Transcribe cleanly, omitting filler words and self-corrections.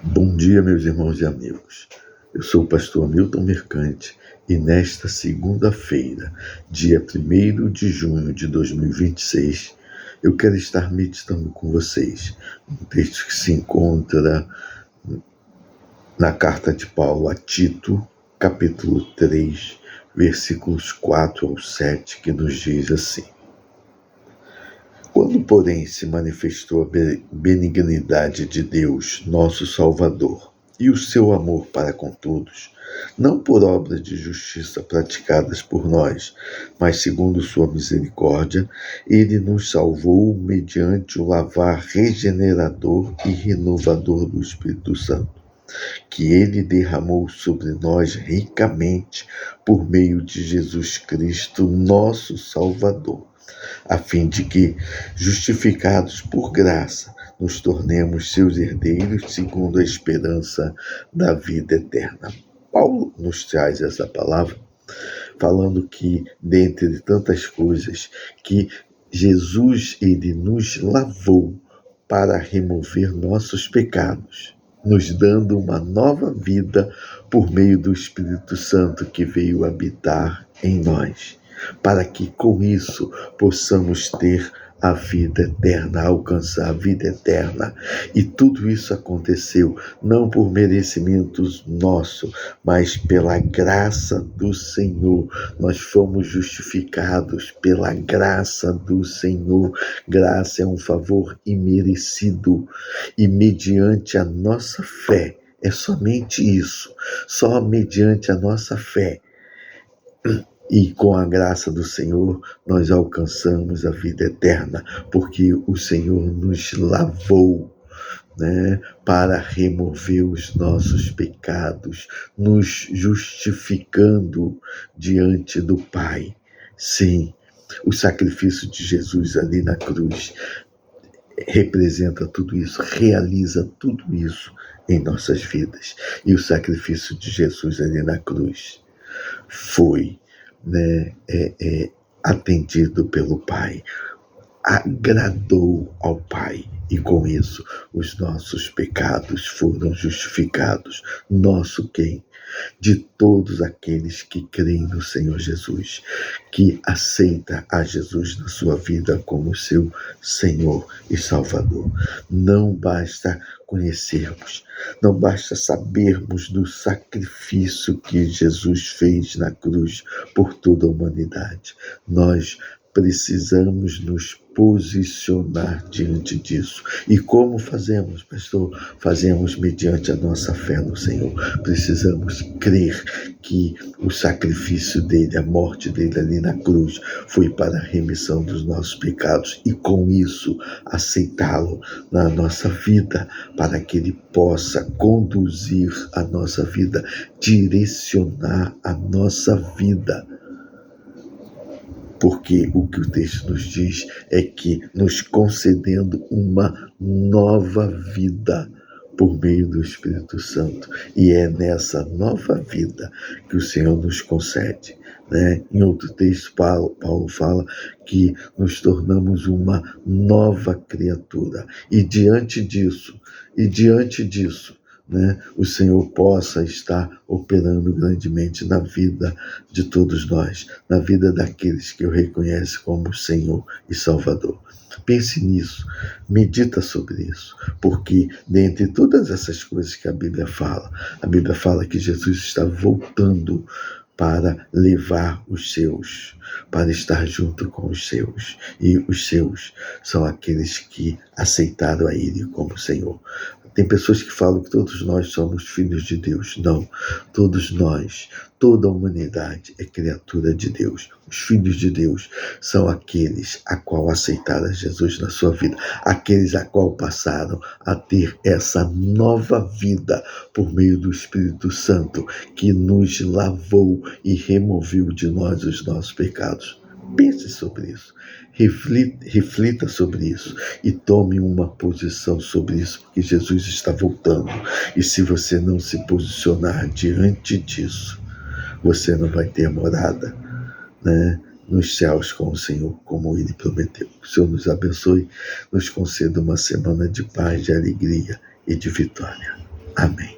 Bom dia, meus irmãos e amigos. Eu sou o pastor Hamilton Mercante e nesta segunda-feira, dia 1º de junho de 2026, eu quero estar meditando com vocês um texto que se encontra na carta de Paulo a Tito, capítulo 3, versículos 4 ao 7, que nos diz assim: Quando, porém, se manifestou a benignidade de Deus, nosso Salvador, e o seu amor para com todos, não por obras de justiça praticadas por nós, mas segundo sua misericórdia, ele nos salvou mediante o lavar regenerador e renovador do Espírito Santo, que ele derramou sobre nós ricamente por meio de Jesus Cristo, nosso Salvador, a fim de que, justificados por graça, nos tornemos seus herdeiros segundo a esperança da vida eterna. Paulo nos traz essa palavra falando que, dentre tantas coisas, que Jesus, ele nos lavou para remover nossos pecados, nos dando uma nova vida por meio do Espírito Santo que veio habitar em nós, para que com isso possamos ter a vida eterna, alcançar a vida eterna. E tudo isso aconteceu não por merecimentos nossos, mas pela graça do Senhor. Nós fomos justificados pela graça do Senhor. Graça é um favor imerecido e mediante a nossa fé. É somente isso, só mediante a nossa fé e com a graça do Senhor nós alcançamos a vida eterna, porque o Senhor nos lavou, para remover os nossos pecados, nos justificando diante do Pai. Sim, o sacrifício de Jesus ali na cruz representa tudo isso, realiza tudo isso em nossas vidas. E o sacrifício de Jesus ali na cruz foi atendido pelo Pai, agradou ao Pai, e com isso os nossos pecados foram justificados. Nosso quem? De todos aqueles que creem no Senhor Jesus, que aceita a Jesus na sua vida como seu Senhor e Salvador. Não basta conhecermos, não basta sabermos do sacrifício que Jesus fez na cruz por toda a humanidade. Nós precisamos nos posicionar diante disso. E como fazemos, pastor? Fazemos mediante a nossa fé no Senhor. Precisamos crer que o sacrifício dele, a morte dele ali na cruz, foi para a remissão dos nossos pecados, e com isso aceitá-lo na nossa vida, para que ele possa conduzir a nossa vida, direcionar a nossa vida. Porque o que o texto nos diz é que nos concedendo uma nova vida por meio do Espírito Santo. E é nessa nova vida que o Senhor nos concede. Em outro texto, Paulo fala que nos tornamos uma nova criatura. E diante disso, o Senhor possa estar operando grandemente na vida de todos nós, na vida daqueles que o reconhecem como Senhor e Salvador. Pense nisso, medita sobre isso, porque dentre todas essas coisas que a Bíblia fala que Jesus está voltando para levar os seus, para estar junto com os seus. E os seus são aqueles que aceitaram a Ele como Senhor. Tem pessoas que falam que todos nós somos filhos de Deus. Não, todos nós, toda a humanidade é criatura de Deus. Os filhos de Deus são aqueles a qual aceitaram Jesus na sua vida, aqueles a qual passaram a ter essa nova vida por meio do Espírito Santo, que nos lavou e removeu de nós os nossos pecados. Pense sobre isso, reflita sobre isso e tome uma posição sobre isso, porque Jesus está voltando. E se você não se posicionar diante disso, você não vai ter morada, nos céus com o Senhor, como Ele prometeu. O Senhor nos abençoe, nos conceda uma semana de paz, de alegria e de vitória. Amém.